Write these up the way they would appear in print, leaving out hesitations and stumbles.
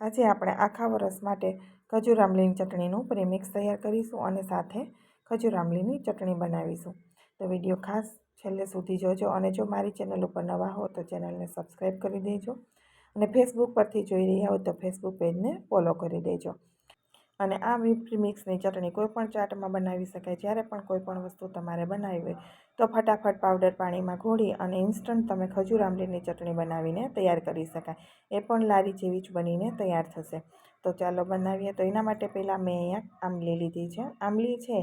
આજે આપણે આખા વર્ષ માટે ખજૂર આંબલીની ચટણીનું પ્રીમિક્સ તૈયાર કરીશું અને સાથે ખજૂર આંબલીની ચટણી બનાવીશું. તો વિડીયો ખાસ છેલ્લે સુધી જોજો અને જો મારી ચેનલ ઉપર નવા હો તો ચેનલને સબસ્ક્રાઈબ કરી દેજો અને ફેસબુક પરથી જોઈ રહ્યા હો તો ફેસબુક પેજને ફોલો કરી દેજો. અને આ પ્રીમિક્સની ચટણી કોઈપણ ચાટમાં બનાવી શકાય. જ્યારે પણ કોઈપણ વસ્તુ તમારે બનાવવી હોય તો ફટાફટ પાવડર પાણીમાં ઘોળી અને ઇન્સ્ટન્ટ તમે ખજૂર આંબલીની ચટણી બનાવીને તૈયાર કરી શકાય. એ પણ લારી જેવી જ બનીને તૈયાર થશે. તો ચાલો બનાવીએ. તો એના માટે પહેલાં મેં અહીંયા આંબલી લીધી છે. આંબલી છે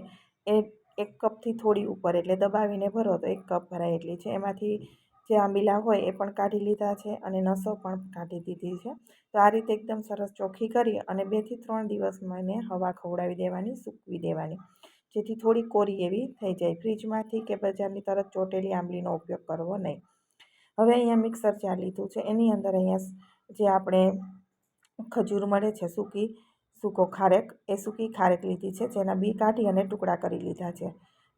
એ 1 કપથી થોડી ઉપર, એટલે દબાવીને ભરો તો 1 કપ ભરાય એટલી છે. એમાંથી જે આંબીલા હોય એ પણ કાઢી લીધા છે અને નસો પણ કાઢી દીધી છે. તો આ રીતે એકદમ સરસ ચોખ્ખી કરી અને 2 થી 3 દિવસમાં એને હવા ખવડાવી દેવાની, સૂકવી દેવાની, જેથી થોડી કોરી એવી થઈ જાય. ફ્રીજમાંથી કે બજારની તરત ચોટેલી આંબલીનો ઉપયોગ કરવો નહીં. હવે અહીંયા મિક્સર જાર લીધું છે. એની અંદર અહીંયા જે આપણે ખજૂર મળે છે સૂકો ખારેક, એ સૂકી ખારેક લીધી છે, જેના બી કાઢી અને ટુકડા કરી લીધા છે.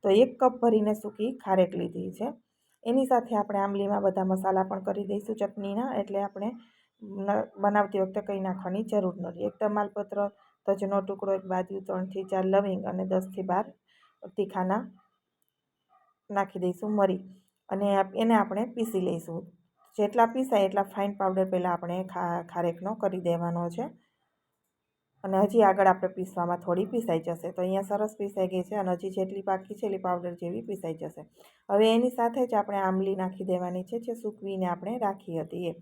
તો 1 કપ ભરીને સૂકી ખારેક લીધી છે. એની સાથે આપણે આંબલીમાં બધા મસાલા પણ કરી દઈશું ચટણીના, એટલે આપણે બનાવતી વખતે કંઈ નાખવાની જરૂર નથી. 1 તમાલપત્ર, તજનો ટુકડો, 1 બાદિયું, 3 થી 4 લવિંગ અને 10 થી 12 તીખાના નાખી દઈશું મરી, અને એને આપણે પીસી લઈશું. જેટલા પીસાય એટલા ફાઇન પાવડર પહેલાં આપણે ખારેકનો કરી દેવાનો છે. અને હજી આગળ આપણે પીસવામાં થોડી પીસાઈ જશે. તો અહીંયા સરસ પીસાઈ ગઈ છે અને હજી જેટલી બાકી છે એટલી પાવડર જેવી પીસાઈ જશે. હવે એની સાથે જ આપણે આંબલી નાખી દેવાની છે, જે સૂકવીને આપણે રાખી હતી એ.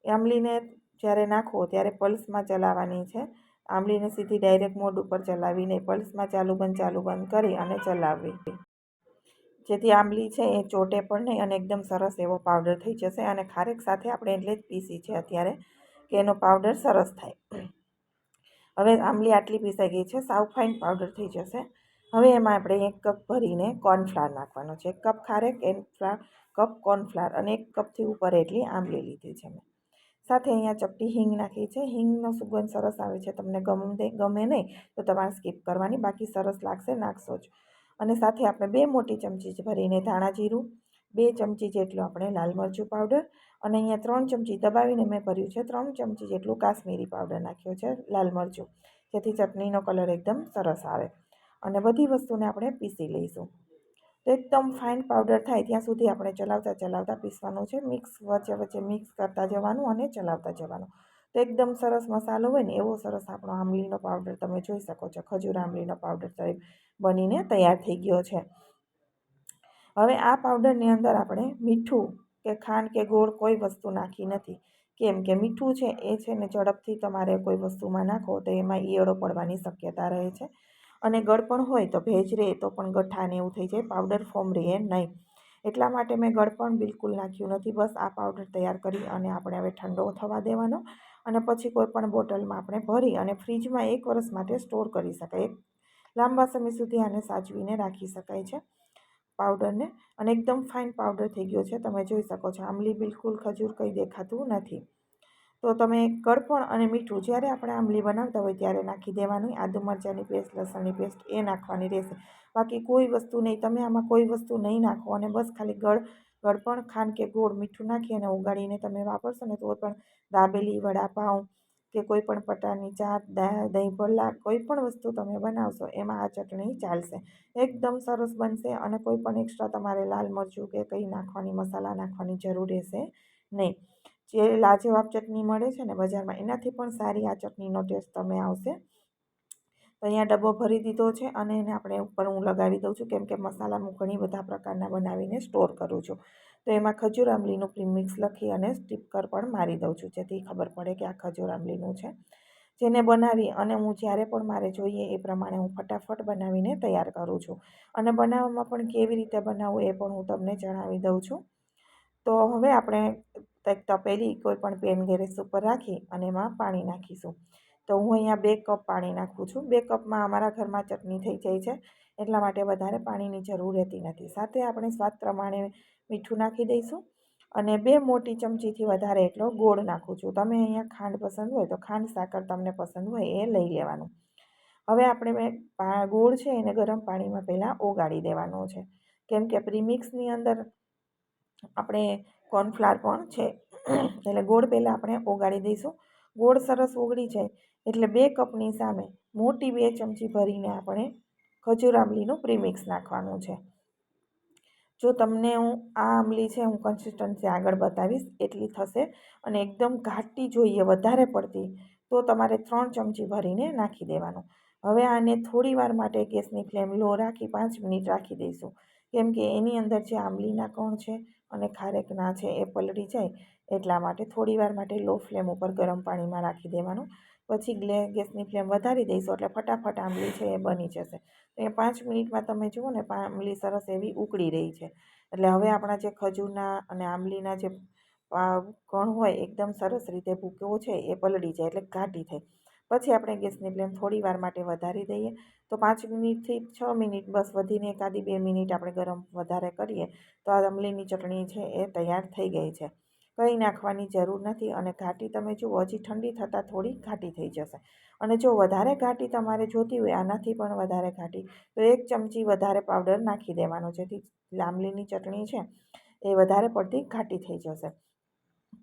આંબલીને જ્યારે નાખો ત્યારે પલ્સમાં ચલાવવાની છે. આંબલીને સીધી ડાયરેક્ટ મોઢ ઉપર ચલાવીને પલ્સમાં ચાલુ બંધ કરી અને ચલાવવી, જેથી આંબલી છે એ ચોટે પણ નહીં અને એકદમ સરસ એવો પાવડર થઈ જશે. અને ખારેક સાથે આપણે એટલે જ પીસી છે અત્યારે કે એનો પાવડર સરસ થાય. હવે આંબલી આટલી પીસાઈ ગઈ છે, સાવ ફાઇન પાવડર થઈ જશે. હવે એમાં આપણે 1 કપ ભરીને કોર્નફ્લાવર નાખવાનો છે. 1 કપ ખારેક, 1 કપ કોર્નફ્લાવર અને 1 કપથી ઉપર એટલી આંબલી લીધી છે મેં. સાથે અહીંયા ચપટી હિંગ નાખી છે. હિંગનો સુગંધ સરસ આવે છે. તમને ગમે નહીં તો તમારે સ્કીપ કરવાની, બાકી સરસ લાગશે, નાખશો જ. અને સાથે આપણે 2 મોટી ચમચી ભરીને ધાણા જીરું, 2 ચમચી જેટલું આપણે લાલ મરચું પાવડર અને અહીંયા 3 ચમચી દબાવીને મેં ભર્યું છે. 3 ચમચી જેટલું કાશ્મીરી પાવડર નાખ્યો છે, લાલ મરચું, જેથી ચટણીનો કલર એકદમ સરસ આવે. અને બધી વસ્તુને આપણે પીસી લઈશું. તો એકદમ ફાઇન પાવડર થાય ત્યાં સુધી આપણે ચલાવતા પીસવાનું છે. વચ્ચે મિક્સ કરતા જવાનું અને ચલાવતા જવાનું. તો એકદમ સરસ મસાલો હોય ને એવો સરસ આપણો આંબલીનો પાવડર તમે જોઈ શકો છો. ખજૂર આંબલીનો પાવડર બનીને તૈયાર થઈ ગયો છે. હવે આ પાવડરની અંદર આપણે મીઠું કે ખાંડ કે ગોળ કોઈ વસ્તુ નાખી નથી. કેમ કે મીઠું છે એ છે ને ઝડપથી તમારે કોઈ વસ્તુમાં નાખો તો એમાં ઈયળો પડવાની શક્યતા રહે છે. અને ગળપણ હોય તો ભેજ રહે તો પણ ગઠ્ઠા ને એવું થઈ જાય, પાવડર ફોર્મ રહે નહીં. એટલા માટે મેં ગળપણ બિલકુલ નાખ્યું નથી. બસ આ પાવડર તૈયાર કરી અને આપણે હવે ઠંડો થવા દેવાનો અને પછી કોઈ પણ બોટલમાં આપણે ભરી અને ફ્રીજમાં 1 વર્ષ માટે સ્ટોર કરી શકાય. લાંબા સમય સુધી આને સાચવીને રાખી શકાય છે પાવડરને. અને એકદમ ફાઇન પાવડર થઈ ગયો છે, તમે જોઈ શકો છો. આંબલી બિલકુલ ખજૂર કંઈ દેખાતું નથી. તો તમે ગળપણ અને મીઠું જ્યારે આપણે આંબલી બનાવતા હોય ત્યારે નાખી દેવાનું. આદુ મરચાંની પેસ્ટ, લસણની પેસ્ટ એ નાખવાની રહેશે. બાકી કોઈ વસ્તુ નહીં. તમે આમાં કોઈ વસ્તુ નહીં નાખો અને બસ ખાલી ગળપણ, ખાંડ કે ગોળ, મીઠું નાખી અને ઉગાડીને તમે વાપરશો ને તો પણ દાબેલી, વડાપાઉં કે કોઈ પણ પ્રકારની ચાટ, દહીં ભલ્લા, કોઈ પણ વસ્તુ તમે બનાવશો એમાં આ ચટણી ચાલશે. એકદમ સરસ બનશે અને કોઈ પણ એક્સ્ટ્રા તમારે લાલ મરચું કે કંઈ નાખવાની, મસાલા નાખવાની જરૂર રહેશે નહીં. જે લાજવાબ ચટણી મળે છે ને બજારમાં, એનાથી પણ સારી આ ચટણીનો ટેસ્ટ તમે આવશે. તો અહીંયા ડબ્બો ભરી દીધો છે અને એને આપણે ઉપર હું લગાવી દઉં છું, કેમ કે મસાલા હું ઘણી બધા પ્રકારના બનાવીને સ્ટોર કરું છું. તો એમાં ખજૂર આંબલીનું પ્રીમિક્સ લખી અને સ્ટીકર પણ મારી દઉં છું, જેથી ખબર પડે કે આ ખજૂર આંબલીનું છે. જેને બનાવી અને હું જ્યારે પણ મારે જોઈએ એ પ્રમાણે હું ફટાફટ બનાવીને તૈયાર કરું છું. અને બનાવવામાં પણ કેવી રીતે બનાવવું એ પણ હું તમને જણાવી દઉં છું. તો હવે આપણે એક તપેલી કોઈ પણ પેન ગેસ ઉપર રાખી અને એમાં પાણી નાખીશું. તો હું અહીંયા 2 કપ પાણી નાખું છું. 2 કપમાં અમારા ઘરમાં ચટણી થઈ જાય છે, એટલા માટે વધારે પાણીની જરૂર રહેતી નથી. સાથે આપણે સ્વાદ પ્રમાણે મીઠું નાખી દઈશું અને 2 મોટી ચમચીથી વધારે એટલો ગોળ નાખું છું. તમે અહીંયા ખાંડ પસંદ હોય તો ખાંડ, સાકર તમને પસંદ હોય એ લઈ લેવાનું. હવે આપણે ગોળ છે એને ગરમ પાણીમાં પહેલાં ઓગાળી દેવાનો છે, કેમ કે પ્રીમિક્સની અંદર આપણે કોર્નફ્લાવર પણ છે, એટલે ગોળ પહેલાં આપણે ઓગાળી દઈશું. ગોળ સરસ ઓગળી જાય એટલે 2 કપની સામે મોટી 2 ચમચી ભરીને આપણે ખજૂર આંબલીનું પ્રીમિક્સ નાખવાનું છે. જો તમને આ આંબલી છે હું કન્સિસ્ટન્સી આગળ બતાવીશ એટલી થશે અને એકદમ ઘાટી જોઈએ વધારે પડતી તો તમારે 3 ચમચી ભરીને નાખી દેવાનું. હવે આને થોડીવાર માટે ગેસની ફ્લેમ લો રાખી 5 મિનિટ રાખી દઈશું, કેમ કે એની અંદર જે આંબલીના કણ છે અને ખારેકના છે એ પલળી જાય એટલા માટે થોડીવાર માટે લો ફ્લેમ ઉપર ગરમ પાણીમાં રાખી દેવાનું. પછી ગેસની ફ્લેમ વધારી દઈશું એટલે ફટાફટ આંબલી છે એ બની જશે. તો એ 5 મિનિટમાં તમે જુઓ ને આંબલી સરસ એવી ઉકળી રહી છે. એટલે હવે આપણા જે ખજૂરના અને આંબલીના જે કણ હોય એકદમ સરસ રીતે ભૂકો છે એ પલળી જાય એટલે ઘાટી થાય. પછી આપણે ગેસની ફ્લેમ થોડીવાર માટે વધારી દઈએ. તો 5 મિનિટથી 6 મિનિટ બસ વધીને એકાદી 2 મિનિટ આપણે ગરમ વધારે કરીએ તો આ આંબલીની ચટણી છે એ તૈયાર થઈ ગઈ છે. કંઈ નાખવાની જરૂર નથી અને ઘાટી તમે જુઓ હજી ઠંડી થતાં થોડી ઘાટી થઈ જશે. અને જો વધારે ઘાટી તમારે જોતી હોય આનાથી પણ વધારે ઘાટી તો 1 ચમચી વધારે પાવડર નાખી દેવાનો, જેથી આંબલીની ચટણી છે એ વધારે પડતી ઘાટી થઈ જશે.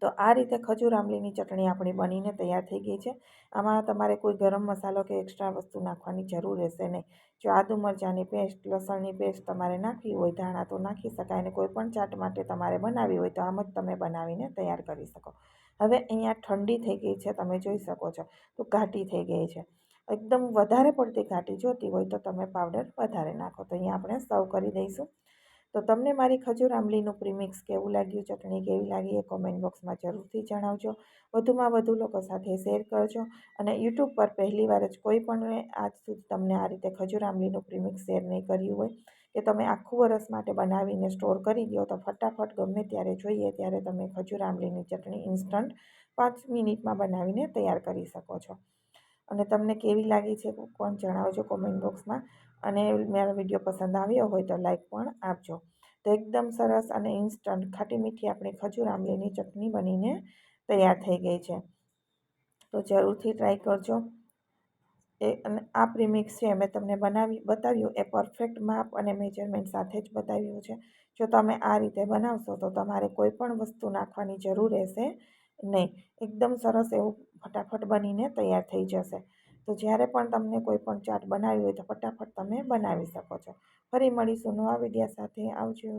તો આ રીતે ખજૂર આંબલીની ચટણી આપણી બનીને તૈયાર થઈ ગઈ છે. આમાં તમારે કોઈ ગરમ મસાલો કે એક્સ્ટ્રા વસ્તુ નાખવાની જરૂર રહેશે નહીં. જો આદુ મરચાંની પેસ્ટ, લસણની પેસ્ટ તમારે નાખવી હોય, ધાણા તો નાખી શકાય અને કોઈ પણ ચાટ માટે તમારે બનાવવી હોય તો આમ જ તમે બનાવીને તૈયાર કરી શકો. હવે અહીંયા ઠંડી થઈ ગઈ છે, તમે જોઈ શકો છો તો ઘાટી થઈ ગઈ છે. એકદમ વધારે પડતી ઘાટી જોતી હોય તો તમે પાવડર વધારે નાખો. તો અહીંયા આપણે સર્વ કરી દઈશું. તો તમને મારી ખજૂર આંબલીનું પ્રીમિક્સ કેવું લાગ્યું, ચટણી કેવી લાગી એ કોમેન્ટ બોક્સમાં જરૂરથી જણાવજો. વધુમાં વધુ લોકો સાથે શેર કરજો અને યુટ્યુબ પર પહેલીવાર જ કોઈ પણ આજ સુધી તમને આ રીતે ખજૂર આંબલીનું પ્રીમિક્સ શેર નહીં કર્યું હોય કે તમે આખું વરસ માટે બનાવીને સ્ટોર કરી દો તો ફટાફટ ગમે ત્યારે જોઈએ ત્યારે તમે ખજૂર આંબલીની ચટણી ઇન્સ્ટન્ટ 5 મિનિટમાં બનાવીને તૈયાર કરી શકો છો. અને તમને કેવી લાગી છે પણ જણાવજો કોમેન્ટ બોક્સમાં. અને મારો વિડીયો પસંદ આવ્યો હોય તો લાઈક પણ આપજો. તો એકદમ સરસ અને ઇન્સ્ટન્ટ ખાટી મીઠી આપણી ખજૂર આંબલીની ચટણી બનીને તૈયાર થઈ ગઈ છે. તો જરૂરથી ટ્રાય કરજો. અને આ પ્રીમિક્સ છે મેં તમને બતાવ્યું એ પરફેક્ટ માપ અને મેજરમેન્ટ સાથે જ બતાવ્યું છે. જો તમે આ રીતે બનાવશો તો તમારે કોઈ પણ વસ્તુ નાખવાની જરૂર રહેશે નહીં. એકદમ સરસ એવું ફટાફટ બનીને તૈયાર થઈ જશે. તો જ્યારે પણ તમને કોઈ પણ ચાટ બનાવવી હોય તો ફટાફટ તમે બનાવી શકો છો. ફરી મળીશું નવા વિડીયો સાથે. આવજો.